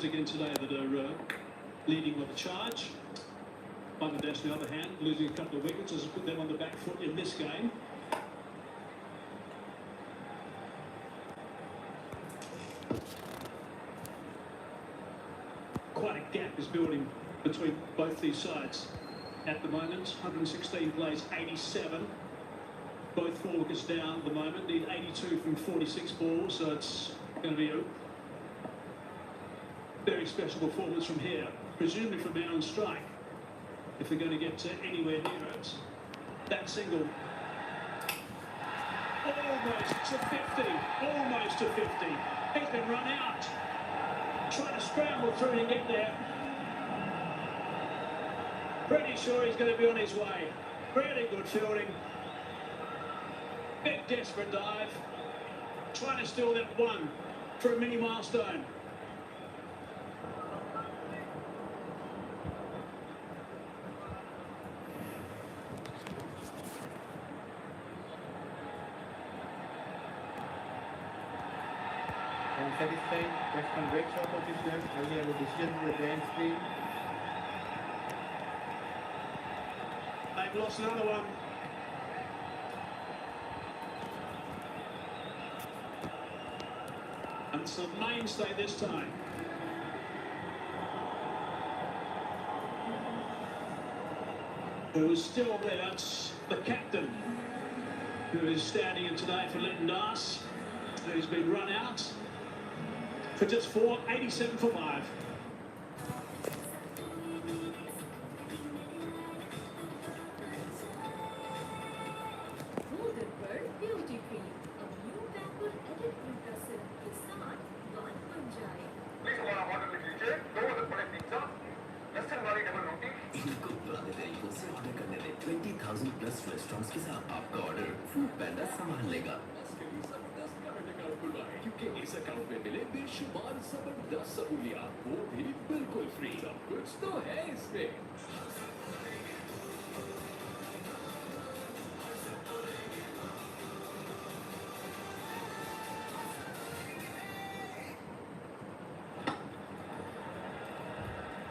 Malaysians again today that are leading with the charge. Bangladesh, on the other hand, losing a couple of wickets has put them on the back foot in this game. Quite a gap is building between both these sides at the moment. 116 plays, 87. Both 4 wickets down at the moment. Need 82 from 46 balls, so it's going to be a very special performance from here, presumably from now on strike, if they're going to get anywhere near it. That single, almost to 50, almost to 50. He's been run out. Trying to scramble through and get there. Pretty sure he's going to be on his way. Really good fielding. Big desperate dive. Trying to steal that one for a mini milestone. Satisfied, batsman great shot position, early have a decision with the end screen. They've lost another one. And it's the mainstay this time. Who is still there? It's the captain who is standing in today for Lytton Das, who's been run out for just 4, 87 for 5. Plus restaurants के साथ आपका order food पैंडा संभाल लेगा क्योंकि इस account में मिले बेशुमार जबरदस्त सहूलियात, वो भी बिल्कुल फ्री। सब कुछ तो है इसमें।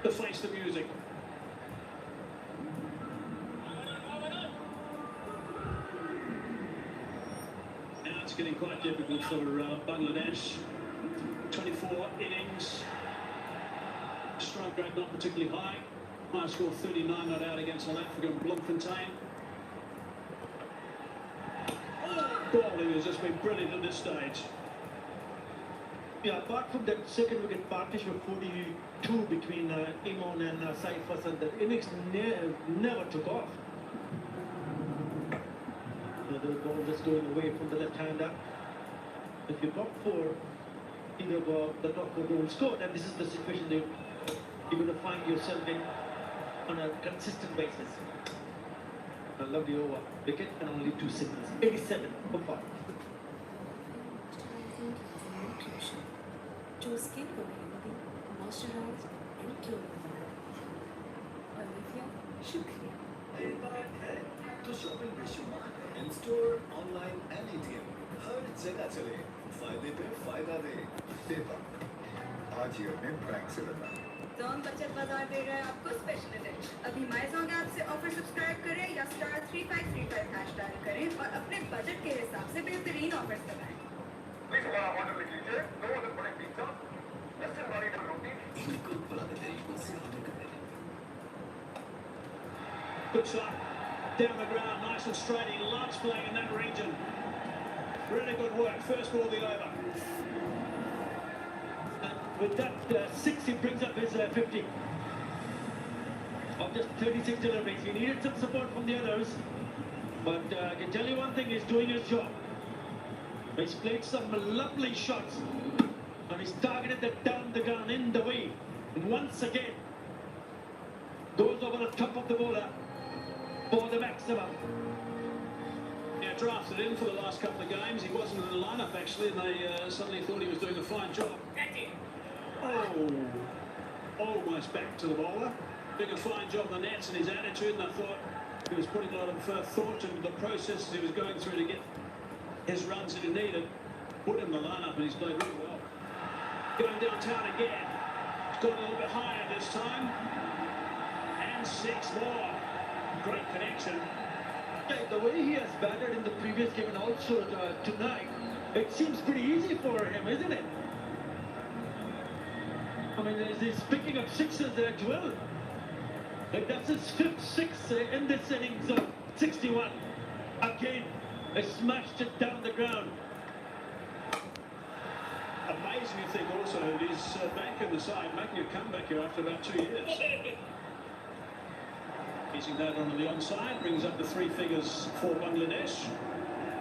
To face the music. Now it's getting quite difficult for Bangladesh. 24 innings. Strike rate not particularly high. High score 39 not out against South Africa and Bloemfontein. Bowling has just been brilliant at this stage. Yeah, apart from that second wicket partnership of 42 between Imon and Saif Hassan, the innings never took off. The ball just going away from the left-hander. If you drop 4, either the top 4 don't score, then this is the situation that you're going to find yourself in on a consistent basis. A lovely over wicket and only 2 singles. 87 for 5. जो skin को healthy, moisturise and curing बनाए। और लिखिए शुक्रिया। ये बात है तो शॉपिंग बेशुमार है। In store, online and ATM हर जगह चले। फायदे पे फायदा दे। आज ही अपने बैंक से बता। जोन बचत बाजार दे रहा है आपको स्पेशल अटेंशन। अभी माइजोन ऐप से ऑफर सब्सक्राइब करें या *3535 हैश डायल करें और अपने बजट के हिसाब से बेहतरीन ऑफर्स लगाएं। Good shot. Down the ground, nice and straight. He loves playing in that region. Really good work. First ball of the over. And with that 6, he brings up his 50. Of just 36 deliveries. He needed some support from the others. But I can tell you one thing, he's doing his job. He's played some lovely shots. And he's targeted that down the ground in the way. And once again, goes over the top of the bowler for the maximum. Yeah, drafted in for the last couple of games. He wasn't in the lineup actually, and they suddenly thought he was doing a fine job. Oh, almost back to the bowler. Doing a fine job on the nets and his attitude, and I thought he was putting a lot of thought into the process he was going through to get his runs that he needed. Put him in the lineup and he's played really well. Going downtown again. Got a little bit higher this time. And 6 more. Great connection. Yeah, the way he has batted in the previous game and also tonight, it seems pretty easy for him, isn't it? I mean, he's picking up sixes there as well. And that's his 5th six in this innings of 61. Again, he smashed it down the ground. Amazing to think also that he's back in the side, making a comeback here after about 2 years. Easing that on the onside, brings up the 3 figures for Bangladesh.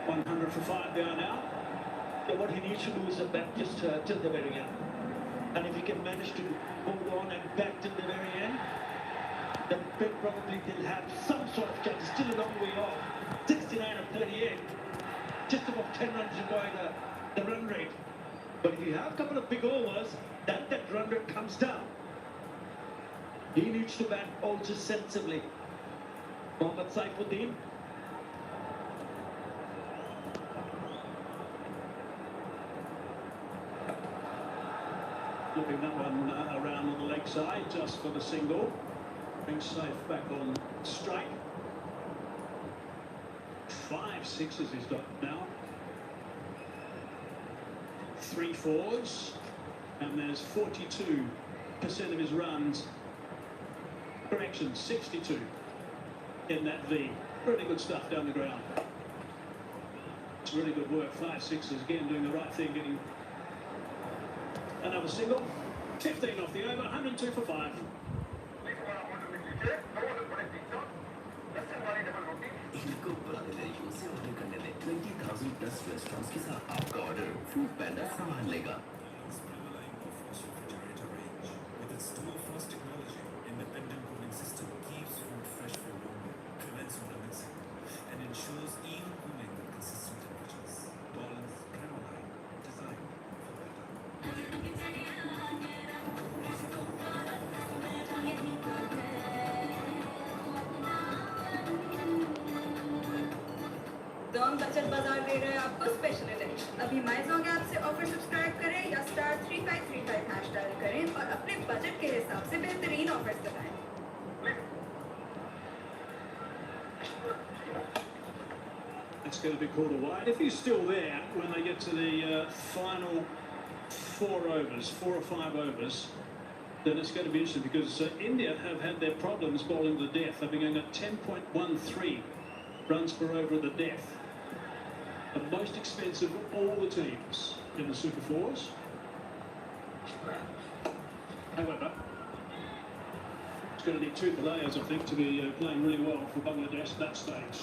100 for 5 they are now. Yeah, what he needs to do is bat just till the very end. And if he can manage to hold on and bat till the very end, then probably they'll have some sort of chance. Still a long way off. 69 of 38. Just about 10 runs required the run rate. But if you have a couple of big overs, then that run rate comes down. He needs to bat also sensibly. Mohammad Saifuddin. Flipping that one around on the leg side just for the single. Brings safe back on strike. 5 sixes he's got now. 3 fours. And there's 42% of his runs. Correction, 62 in that V. Really good stuff down the ground. It's really good work. 5 sixes again, doing the right thing, getting another single. 15 off the over, 102 for 5. इनको बांग्लादेशियों से order करने में 20,000 plus restaurants के साथ आपका order food पैंडा संभाल लेगा। With its dual-frost technology, independent cooling system keeps food fresh for longer, prevents overmixing, and ensures even cooling with consistent temperatures. Tolerance Cremaline, designed for better. डॉन बचत बाजार दे रहे हैं आपको स्पेशल इवेंट। अभी माइजोंग ऐप से ऑफर सब्सक्राइब करें या *3535 हैश डायल करें और अपने बजट के हिसाब से बेहतरीन ऑफर्स बताएं। It's going to be called a wide. If he's still there when they get to the final 4 overs, 4 or 5 overs, then it's going to be interesting because India have had their problems bowling to the death. They've been going at 10.13 runs per over at the death. The most expensive of all the teams in the Super Fours. However, it's going to need 2 players, I think, to be playing really well for Bangladesh at that stage.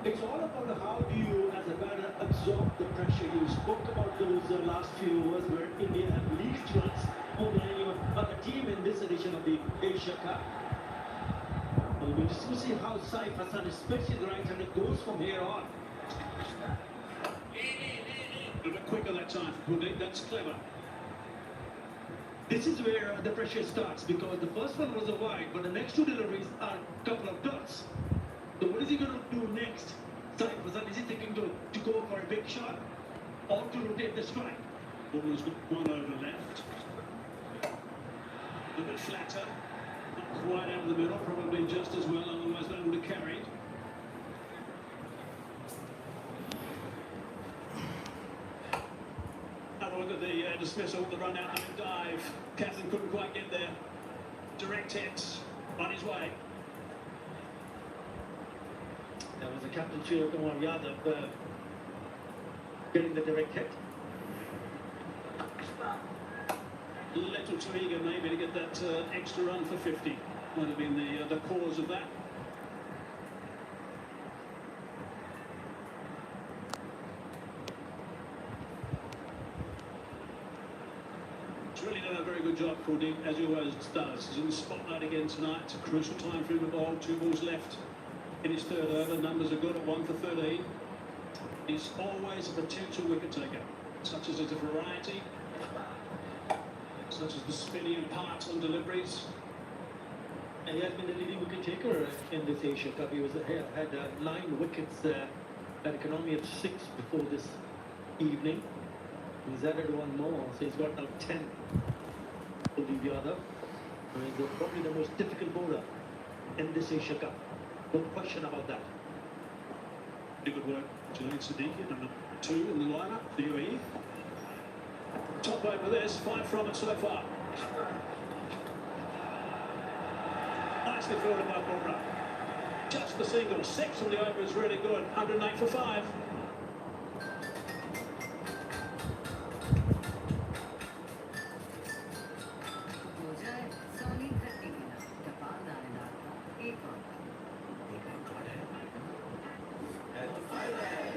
It's all about how do you, as a batter, absorb the pressure. You spoke about those last few overs where India have leaked runs more than any other team in this edition of the Asia Cup. We'll be just to see how Saif Hassan, especially the right-hander, goes from here on. A bit quicker that time for Kuldeep. That's clever. This is where the pressure starts because the first one was a wide, but the next 2 deliveries are a couple of dots. So what is he going to do next? Saif Hassan, is he thinking to go for a big shot or to rotate the strike? Ball's got 1 over left. A bit flatter. Not quite out of the middle, probably just as well, otherwise they would have carried. Have a look at the dismissal, the run out, no dive. Captain couldn't quite get there. Direct hits on his way. That was the captain, Surya Kumar Yadav, getting the direct hit. A little too eager maybe to get that extra run for 50. Might have been the cause of that. He's really done a very good job, Kuldeep, as he always does. He's in the spotlight again tonight. It's a crucial time for him to bowl. 2 balls left in his 3rd over. Numbers are good at 1 for 13. He's always a potential wicket taker, such as his variety, such as the spinning and parts on deliveries. And he has been the leading wicket taker in this Asia Cup. He had 9 wickets at economy of 6 before this evening. He's added one more, so he's got now 10. Believe the other. He's probably the most difficult bowler in this Asia Cup. No question about that. Pretty good work. Jaleel Siddiqui, number 2 in the lineup for UAE. Top over this, 5 from it so far. Nicely fielded by Bumrah. Just the single, 6 from the over is really good. 108 for 5.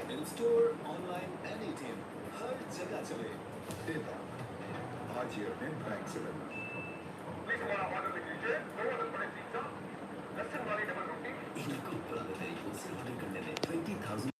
In-store, online and ATM, हर जगह चले। देता आज ही अपने bank से मिलना। इनको पुराने तरीकों से ऑर्डर करने में 20,000